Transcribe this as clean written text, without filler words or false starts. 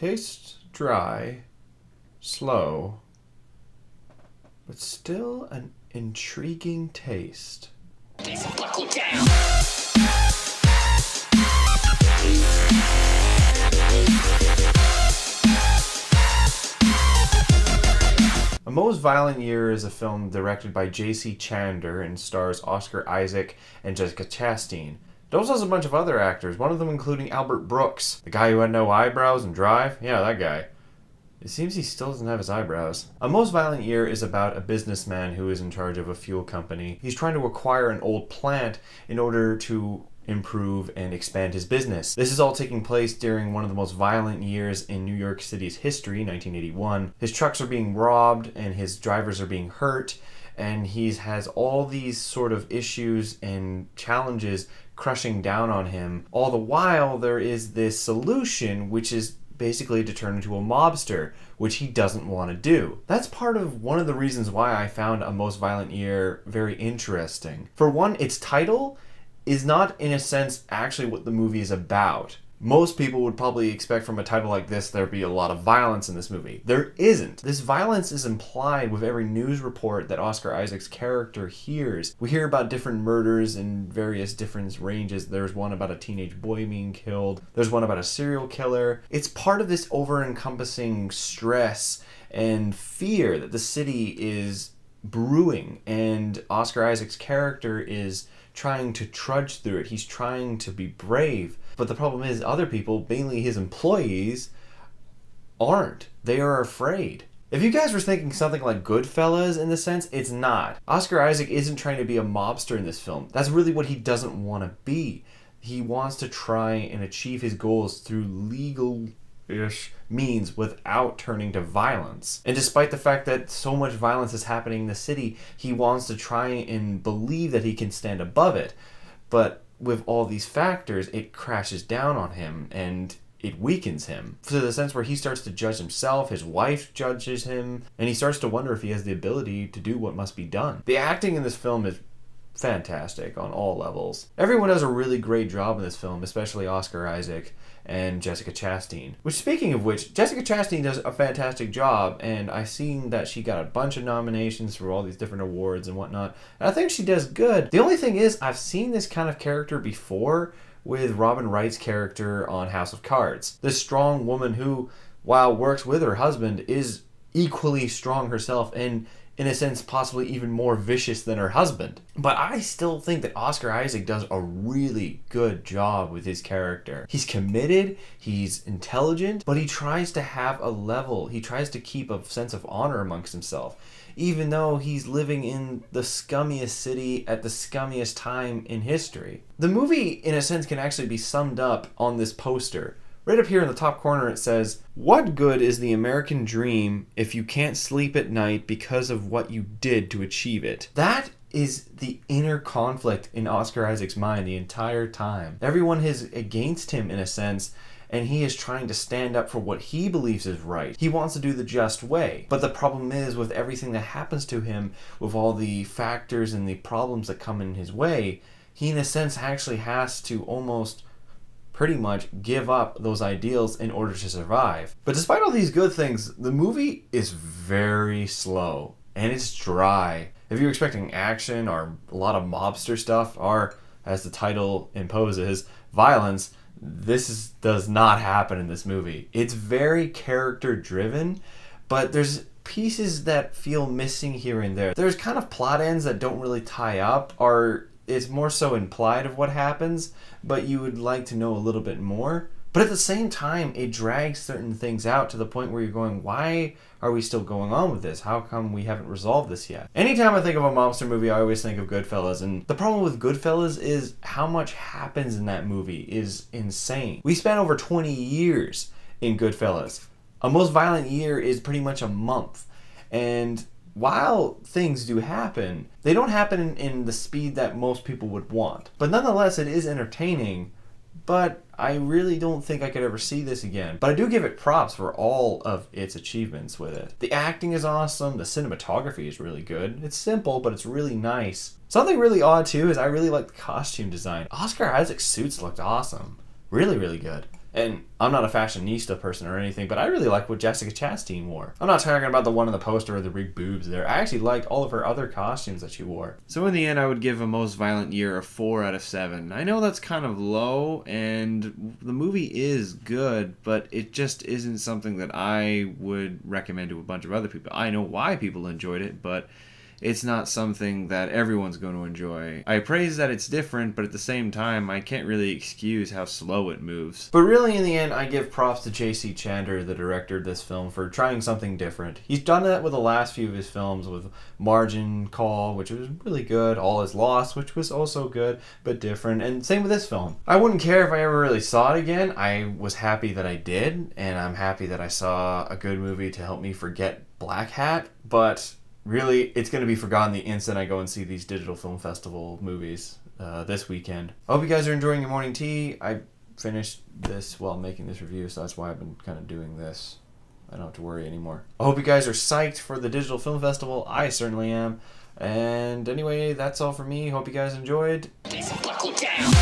Tastes dry, slow, but still an intriguing taste. Buckle down. A Most Violent Year is a film directed by J.C. Chandor and stars Oscar Isaac and Jessica Chastain. It also has a bunch of other actors, one of them including Albert Brooks, the guy who had no eyebrows in Drive. Yeah, that guy. It seems he still doesn't have his eyebrows. A Most Violent Year is about a businessman who is in charge of a fuel company. He's trying to acquire an old plant in order to improve and expand his business. This is all taking place during one of the most violent years in New York City's history, 1981. His trucks are being robbed and his drivers are being hurt, and he has all these sort of issues and challenges crushing down on him. All the while, there is this solution, which is basically to turn into a mobster, which he doesn't want to do. That's part of one of the reasons why I found A Most Violent Year very interesting. For one, its title is not, in a sense, actually what the movie is about. Most people would probably expect from a title like this there be a lot of violence in this movie. There isn't. This violence is implied with every news report that Oscar Isaac's character hears. We hear about different murders in various different ranges. There's one about a teenage boy being killed. There's one about a serial killer. It's part of this over-encompassing stress and fear that the city is brewing, and Oscar Isaac's character is trying to trudge through it. He's trying to be brave. But the problem is other people, mainly his employees, aren't. They are afraid. If you guys were thinking something like Goodfellas in this sense, it's not. Oscar Isaac isn't trying to be a mobster in this film. That's really what he doesn't want to be. He wants to try and achieve his goals through legal-ish means without turning to violence. And despite the fact that so much violence is happening in the city, he wants to try and believe that he can stand above it. But with all these factors, it crashes down on him and it weakens him to the sense where he starts to judge himself, his wife judges him, and he starts to wonder if he has the ability to do what must be done. The acting in this film is fantastic on all levels. Everyone does a really great job in this film, especially Oscar Isaac and Jessica Chastain. Which, speaking of which, Jessica Chastain does a fantastic job, and I've seen that she got a bunch of nominations for all these different awards and whatnot, and I think she does good. The only thing is, I've seen this kind of character before with Robin Wright's character on House of Cards. This strong woman who, while works with her husband, is equally strong herself and, in a sense, possibly even more vicious than her husband. But I still think that Oscar Isaac does a really good job with his character. He's committed, he's intelligent, but he tries to have a level. He tries to keep a sense of honor amongst himself, even though he's living in the scummiest city at the scummiest time in history. The movie, in a sense, can actually be summed up on this poster. Right up here in the top corner it says, "What good is the American dream if you can't sleep at night because of what you did to achieve it?" That is the inner conflict in Oscar Isaac's mind the entire time. Everyone is against him in a sense, and he is trying to stand up for what he believes is right. He wants to do the just way. But the problem is, with everything that happens to him, with all the factors and the problems that come in his way, he in a sense actually has to almost pretty much give up those ideals in order to survive. But despite all these good things, the movie is very slow and it's dry. If you're expecting action or a lot of mobster stuff or, as the title imposes, violence, does not happen in this movie. It's very character driven, but there's pieces that feel missing here and there. There's kind of plot ends that don't really tie up, or it's more so implied of what happens, but you would like to know a little bit more. But at the same time, it drags certain things out to the point where you're going, why are we still going on with this? How come we haven't resolved this yet? Anytime I think of a mobster movie, I always think of Goodfellas. And the problem with Goodfellas is how much happens in that movie is insane. We spent over 20 years in Goodfellas. A Most Violent Year is pretty much a month. And while things do happen, they don't happen in the speed that most people would want. But nonetheless, it is entertaining. But I really don't think I could ever see this again. But I do give it props for all of its achievements with it. The acting is awesome. The cinematography is really good. It's simple, but it's really nice. Something really odd, too, is I really like the costume design. Oscar Isaac's suits looked awesome. Really, really good. And I'm not a fashionista person or anything, but I really like what Jessica Chastain wore. I'm not talking about the one on the poster with the big boobs there. I actually liked all of her other costumes that she wore. So in the end, I would give A Most Violent Year a 4 out of 7. I know that's kind of low, and the movie is good, but it just isn't something that I would recommend to a bunch of other people. I know why people enjoyed it, but it's not something that everyone's going to enjoy. I praise that it's different, but at the same time, I can't really excuse how slow it moves. But really, in the end, I give props to J.C. Chandor, the director of this film, for trying something different. He's done that with the last few of his films, with Margin Call, which was really good, All Is Lost, which was also good, but different, and same with this film. I wouldn't care if I ever really saw it again. I was happy that I did, and I'm happy that I saw a good movie to help me forget Black Hat, but really, it's going to be forgotten the instant I go and see these digital film festival movies this weekend. I hope you guys are enjoying your morning tea. I finished this while making this review, so that's why I've been kind of doing this. I don't have to worry anymore. I hope you guys are psyched for the digital film festival. I certainly am. And anyway, that's all for me. Hope you guys enjoyed. Buckle down.